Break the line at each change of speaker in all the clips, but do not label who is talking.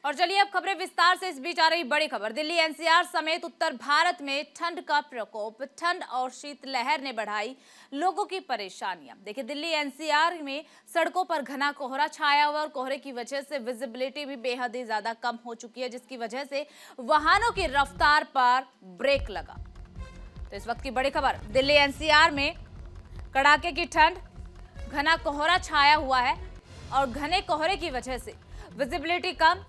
और चलिए अब खबरें विस्तार से। इस बीच आ रही बड़ी खबर, दिल्ली एनसीआर समेत उत्तर भारत में ठंड का प्रकोप, ठंड और शीतलहर ने बढ़ाई लोगों की परेशानियां। देखिए, दिल्ली एनसीआर में सड़कों पर घना कोहरा छाया हुआ और कोहरे की वजह से विजिबिलिटी भी बेहद ही ज्यादा कम हो चुकी है, जिसकी वजह से वाहनों की रफ्तार पर ब्रेक लगा। तो इस वक्त की बड़ी खबर, दिल्ली एनसीआर में कड़ाके की ठंड, घना कोहरा छाया हुआ है और घने कोहरे की वजह से विजिबिलिटी कम,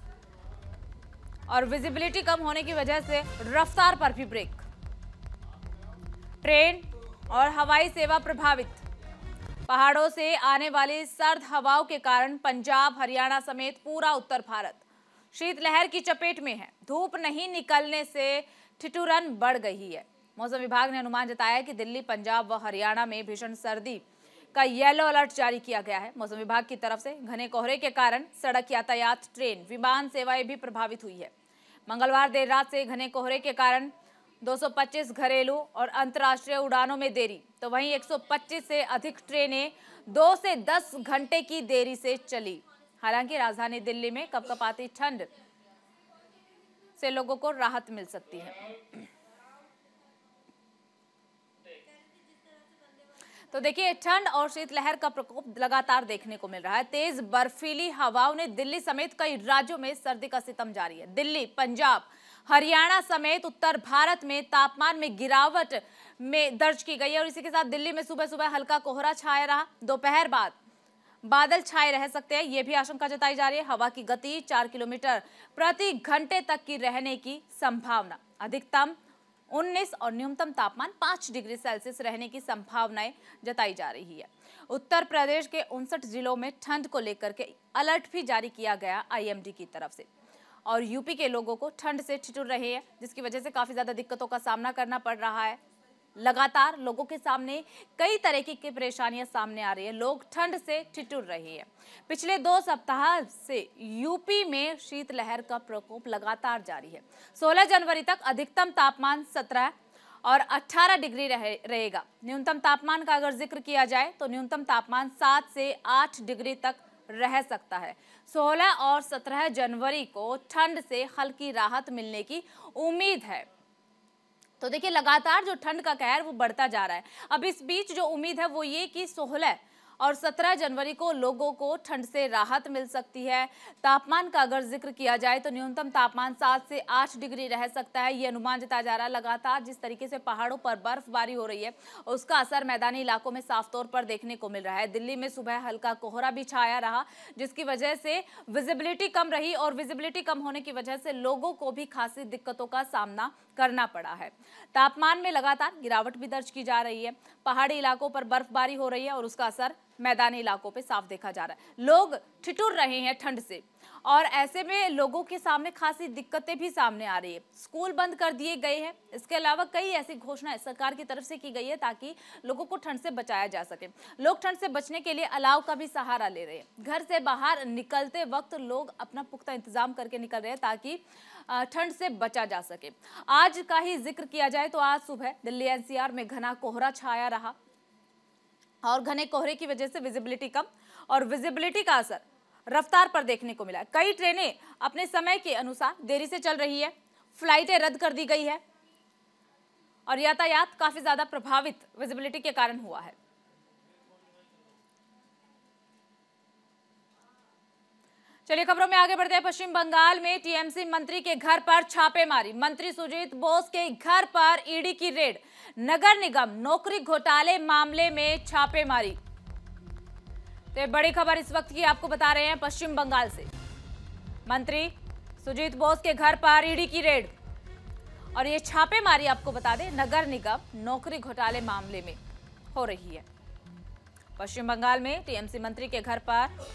और विजिबिलिटी कम होने की वजह से रफ्तार पर भी ब्रेक। ट्रेन और हवाई सेवा प्रभावित। पहाड़ों से आने वाली सर्द हवाओं के कारण पंजाब, हरियाणा समेत पूरा उत्तर भारत शीतलहर की चपेट में है। धूप नहीं निकलने से ठिठुरन बढ़ गई है। मौसम विभाग ने अनुमान जताया कि दिल्ली, पंजाब व हरियाणा में भीषण सर्दी का येलो अलर्ट जारी किया गया है। मौसम विभाग की तरफ से घने कोहरे के कारण सड़क यातायात, ट्रेन, विमान सेवाएं भी प्रभावित हुई है। मंगलवार देर रात से घने कोहरे के कारण 225 घरेलू और अंतर्राष्ट्रीय उड़ानों में देरी, तो वहीं 125 से अधिक ट्रेनें 2 से 10 घंटे की देरी से चली। हालांकि राजधानी दिल्ली में कपकपाती ठंड से लोगों को राहत मिल सकती है। तो देखिए, ठंड और शीतलहर का प्रकोप लगातार देखने को मिल रहा है। तेज बर्फीली हवाओं ने दिल्ली समेत कई राज्यों में सर्दी का सितम जारी है। दिल्ली, पंजाब, हरियाणा समेत उत्तर भारत में तापमान में गिरावट में दर्ज की गई है और इसी के साथ दिल्ली में सुबह सुबह हल्का कोहरा छाया रहा। दोपहर बाद बादल छाए रह सकते हैं, यह भी आशंका जताई जा रही है। हवा की गति 4 किलोमीटर प्रति घंटे तक की रहने की संभावना। अधिकतम 19 और न्यूनतम तापमान 5 डिग्री सेल्सियस रहने की संभावनाएं जताई जा रही है। उत्तर प्रदेश के 59 जिलों में ठंड को लेकर के अलर्ट भी जारी किया गया आईएमडी की तरफ से, और यूपी के लोगों को ठंड से ठिठुर रहे हैं, जिसकी वजह से काफी ज्यादा दिक्कतों का सामना करना पड़ रहा है। लगातार लोगों के सामने कई तरह की परेशानियां सामने आ रही है। लोग ठंड से ठिठुर रहे हैं। पिछले 2 सप्ताह से यूपी में शीतलहर का प्रकोप लगातार जारी है। 16 जनवरी तक अधिकतम तापमान 17 और 18 डिग्री रहेगा। न्यूनतम तापमान का अगर जिक्र किया जाए तो न्यूनतम तापमान 7 से 8 डिग्री तक रह सकता है। 16 और 17 जनवरी को ठंड से हल्की राहत मिलने की उम्मीद है। तो देखिए, लगातार जो ठंड का कहर वो बढ़ता जा रहा है। अब इस बीच जो उम्मीद है वो ये कि 16 और 17 जनवरी को लोगों को ठंड से राहत मिल सकती है। तापमान का अगर जिक्र किया जाए तो न्यूनतम तापमान 7 से 8 डिग्री रह सकता है, ये अनुमान जताया जा रहा है। लगातार जिस तरीके से पहाड़ों पर बर्फबारी हो रही है उसका असर मैदानी इलाकों में साफ तौर पर देखने को मिल रहा है। दिल्ली में सुबह हल्का कोहरा भी छाया रहा, जिसकी वजह से विजिबिलिटी कम रही और विजिबिलिटी कम होने की वजह से लोगों को भी खासी दिक्कतों का सामना करना पड़ा है। तापमान में लगातार गिरावट भी दर्ज की जा रही है। पहाड़ी इलाकों पर बर्फबारी हो रही है और उसका असर मैदानी इलाकों पे साफ देखा जा रहा है। लोग ठिठुर रहे हैं ठंड से और ऐसे में लोगों के सामने खासी दिक्कतें भी सामने आ रही है। स्कूल बंद कर दिए गए हैं। इसके अलावा कई ऐसी घोषणाएं सरकार की तरफ से की गई है ताकि लोगों को ठंड से बचाया जा सके। लोग ठंड से बचने के लिए अलाव का भी सहारा ले रहे हैं। घर से बाहर निकलते वक्त लोग अपना पुख्ता इंतजाम करके निकल रहे हैं ताकि ठंड से बचा जा सके। आज का ही जिक्र किया जाए तो आज सुबह दिल्ली एनसीआर में घना कोहरा छाया रहा और घने कोहरे की वजह से विजिबिलिटी कम और विजिबिलिटी का असर रफ्तार पर देखने को मिला। कई ट्रेनें अपने समय के अनुसार देरी से चल रही है, फ्लाइटें रद्द कर दी गई है और यातायात काफी ज्यादा प्रभावित विजिबिलिटी के कारण हुआ है। चलिए खबरों में आगे बढ़ते हैं। पश्चिम बंगाल में टीएमसी मंत्री के घर पर छापेमारी। मंत्री सुजीत बोस के घर पर ईडी की रेड। नगर निगम नौकरी घोटाले मामले में छापेमारी। तो बड़ी खबर इस वक्त की आपको बता रहे हैं पश्चिम बंगाल से। मंत्री सुजीत बोस के घर पर ईडी की रेड और ये छापेमारी आपको बता दें नगर निगम नौकरी घोटाले मामले में हो रही है। पश्चिम बंगाल में टीएमसी मंत्री के घर पर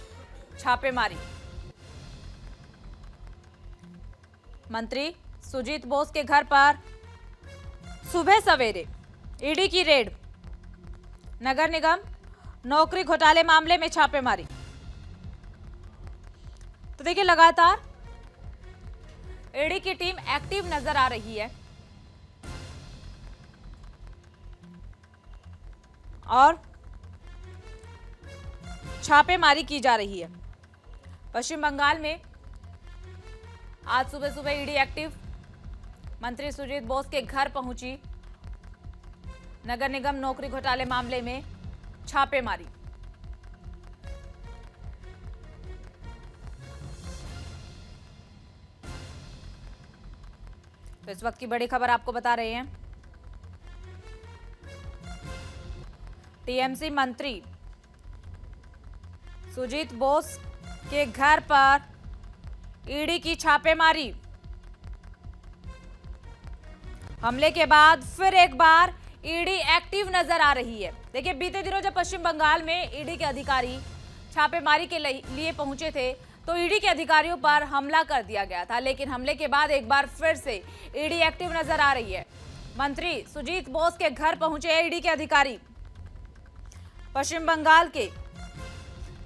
छापेमारी। मंत्री सुजीत बोस के घर पर सुबह सवेरे ईडी की रेड। नगर निगम नौकरी घोटाले मामले में छापेमारी। तो देखिए, लगातार ईडी की टीम एक्टिव नजर आ रही है और छापेमारी की जा रही है। पश्चिम बंगाल में आज सुबह सुबह ईडी एक्टिव, मंत्री सुजीत बोस के घर पहुंची नगर निगम नौकरी घोटाले मामले में छापेमारी। तो इस वक्त की बड़ी खबर आपको बता रहे हैं, टीएमसी मंत्री सुजीत बोस के घर पर ईडी की छापेमारी। हमले के बाद फिर एक बार ईडी एक्टिव नजर आ रही है। देखिए, बीते दिनों जब पश्चिम बंगाल में ईडी के अधिकारी छापेमारी के लिए पहुंचे थे तो ईडी के अधिकारियों पर हमला कर दिया गया था, लेकिन हमले के बाद एक बार फिर से ईडी एक्टिव नजर आ रही है। मंत्री सुजीत बोस के घर पहुंचे ईडी के अधिकारी। पश्चिम बंगाल के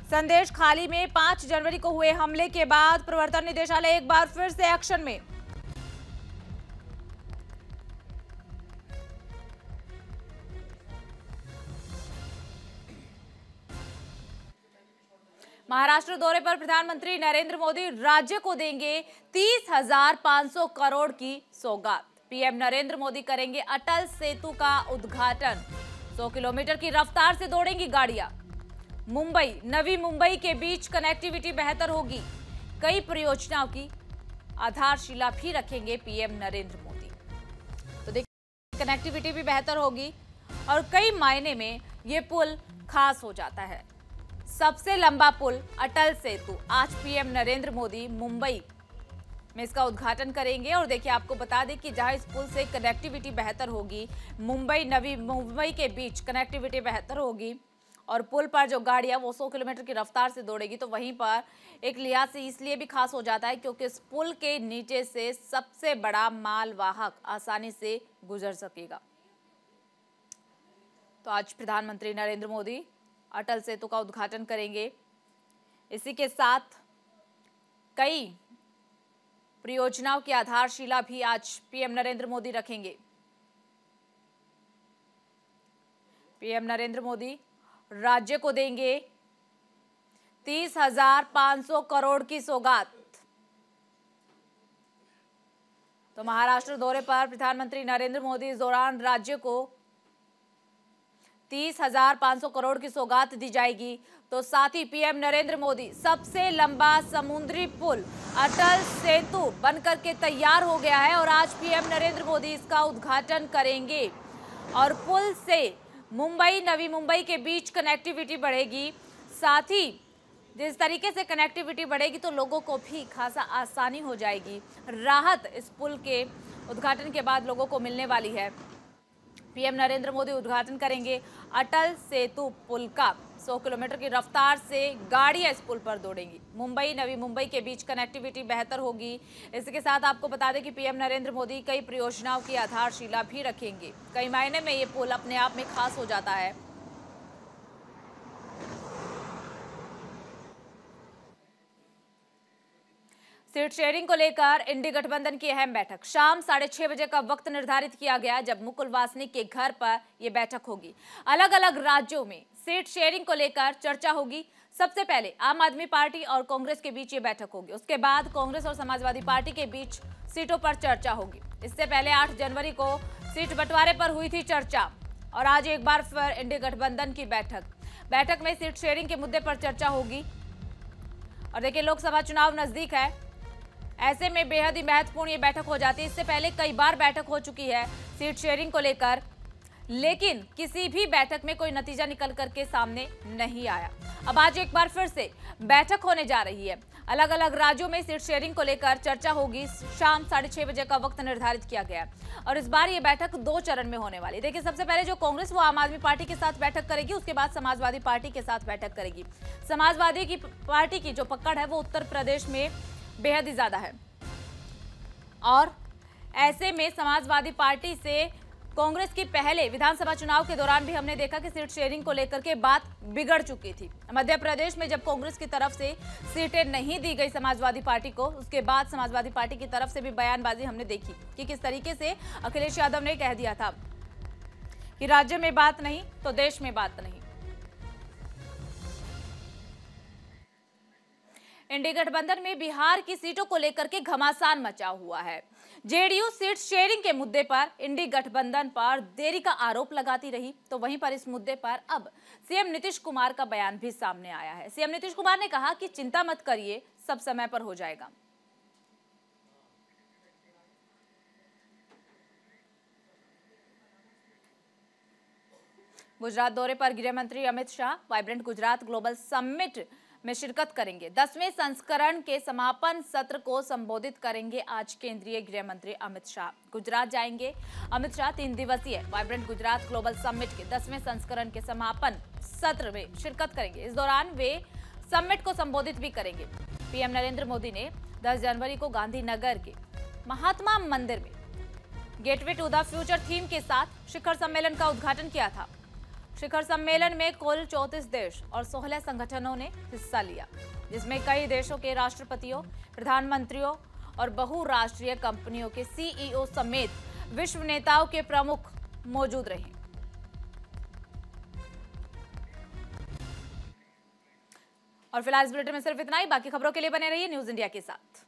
संदेश खाली में 5 जनवरी को हुए हमले के बाद प्रवर्तन निदेशालय एक बार फिर से एक्शन में। महाराष्ट्र दौरे पर प्रधानमंत्री नरेंद्र मोदी राज्य को देंगे 30,500 करोड़ की सौगात। पीएम नरेंद्र मोदी करेंगे अटल सेतु का उद्घाटन। 100 किलोमीटर की रफ्तार से दौड़ेंगी गाड़ियां। मुंबई नवी मुंबई के बीच कनेक्टिविटी बेहतर होगी। कई परियोजनाओं की आधारशिला भी रखेंगे पीएम नरेंद्र मोदी। तो देखिए, कनेक्टिविटी भी बेहतर होगी और कई मायने में ये पुल खास हो जाता है। सबसे लंबा पुल अटल सेतु, आज पीएम नरेंद्र मोदी मुंबई में इसका उद्घाटन करेंगे। और देखिए, आपको बता दें कि जहां इस पुल से कनेक्टिविटी बेहतर होगी, मुंबई नवी मुंबई के बीच कनेक्टिविटी बेहतर होगी और पुल पर जो गाड़ियां वो 100 किलोमीटर की रफ्तार से दौड़ेगी, तो वहीं पर एक लिहाज से इसलिए भी खास हो जाता है क्योंकि इस पुल के नीचे से सबसे बड़ा मालवाहक आसानी से गुजर सकेगा। तो आज प्रधानमंत्री नरेंद्र मोदी अटल सेतु का उद्घाटन करेंगे। इसी के साथ कई परियोजनाओं की आधारशिला भी आज पीएम नरेंद्र मोदी रखेंगे। पीएम नरेंद्र मोदी राज्य को देंगे 30,500 करोड़ की सौगात। तो महाराष्ट्र दौरे पर प्रधानमंत्री नरेंद्र मोदी इस दौरान राज्य को 30,500 करोड़ की सौगात दी जाएगी। तो साथ ही पीएम नरेंद्र मोदी सबसे लंबा समुद्री पुल अटल सेतु बनकर के तैयार हो गया है और आज पीएम नरेंद्र मोदी इसका उद्घाटन करेंगे। और पुल से मुंबई नवी मुंबई के बीच कनेक्टिविटी बढ़ेगी। साथ ही जिस तरीके से कनेक्टिविटी बढ़ेगी तो लोगों को भी खासा आसानी हो जाएगी। राहत इस पुल के उद्घाटन के बाद लोगों को मिलने वाली है। पीएम नरेंद्र मोदी उद्घाटन करेंगे अटल सेतु पुल का। 100 किलोमीटर की रफ्तार से गाड़ियां इस पुल पर दौड़ेंगी। मुंबई नवी मुंबई के बीच कनेक्टिविटी बेहतर होगी। इसके साथ आपको बता दें कि पीएम नरेंद्र मोदी कई परियोजनाओं की आधारशिला भी रखेंगे। कई मायने में ये पुल अपने आप में खास हो जाता है। सीट शेयरिंग को लेकर इंडी गठबंधन की अहम बैठक। शाम 6:30 बजे का वक्त निर्धारित किया गया जब मुकुल वासनिक के घर पर यह बैठक होगी। अलग अलग राज्यों में सीट शेयरिंग को लेकर चर्चा होगी। सबसे पहले आम आदमी पार्टी और कांग्रेस के बीच ये बैठक होगी। उसके बाद कांग्रेस और समाजवादी पार्टी के बीच सीटों पर चर्चा होगी। इससे पहले 8 जनवरी को सीट बंटवारे पर हुई थी चर्चा और आज एक बार फिर इंडी गठबंधन की बैठक में सीट शेयरिंग के मुद्दे पर चर्चा होगी। और देखिए, लोकसभा चुनाव नजदीक है, ऐसे में बेहद ही महत्वपूर्ण ये बैठक हो जाती है। इससे पहले कई बार बैठक हो चुकी है सीट शेयरिंग को लेकर, लेकिन किसी भी बैठक में कोई नतीजा निकल करके सामने नहीं आया। अब आज एक बार फिर से बैठक होने जा रही है। अलग अलग राज्यों में सीट शेयरिंग को लेकर चर्चा होगी। शाम 6:30 बजे का वक्त निर्धारित किया गया और इस बार ये बैठक 2 चरण में होने वाली है। देखिए, सबसे पहले जो कांग्रेस वो आम आदमी पार्टी के साथ बैठक करेगी, उसके बाद समाजवादी पार्टी के साथ बैठक करेगी। समाजवादी की पार्टी की जो पकड़ है वो उत्तर प्रदेश में बेहद ही ज्यादा है और ऐसे में समाजवादी पार्टी से कांग्रेस की पहले विधानसभा चुनाव के दौरान भी हमने देखा कि सीट शेयरिंग को लेकर के बात बिगड़ चुकी थी। मध्य प्रदेश में जब कांग्रेस की तरफ से सीटें नहीं दी गई समाजवादी पार्टी को, उसके बाद समाजवादी पार्टी की तरफ से भी बयानबाजी हमने देखी कि किस तरीके से अखिलेश यादव ने कह दिया था कि राज्य में बात नहीं तो देश में बात नहीं। इंडी गठबंधन में बिहार की सीटों को लेकर के घमासान मचा हुआ है। जेडीयू सीट शेयरिंग के मुद्दे पर इंडी गठबंधन पर देरी का आरोप लगाती रही, तो वहीं पर इस मुद्दे पर अब सीएम नीतीश कुमार का बयान भी सामने आया है। सीएम नीतीश कुमार ने कहा कि चिंता मत करिए, सब समय पर हो जाएगा। गुजरात दौरे पर गृह मंत्री Amit Shah vibrant Gujarat global summit में शिरकत करेंगे। 10वें संस्करण के समापन सत्र को संबोधित करेंगे आज केंद्रीय गृह मंत्री अमित शाह। गुजरात जाएंगे अमित शाह। 3 दिवसीय वाइब्रेंट गुजरात ग्लोबल समिट के 10वें संस्करण के समापन सत्र में शिरकत करेंगे। इस दौरान वे समिट को संबोधित भी करेंगे। पीएम नरेंद्र मोदी ने 10 जनवरी को गांधीनगर के महात्मा मंदिर में gateway to the future theme के साथ शिखर सम्मेलन का उद्घाटन किया था। शिखर सम्मेलन में कुल 34 देश और 16 संगठनों ने हिस्सा लिया, जिसमें कई देशों के राष्ट्रपतियों, प्रधानमंत्रियों और बहुराष्ट्रीय कंपनियों के सीईओ समेत विश्व नेताओं के प्रमुख मौजूद रहे। और फिलहाल इस बुलेटिन में सिर्फ इतना ही। बाकी खबरों के लिए बने रहिए न्यूज इंडिया के साथ।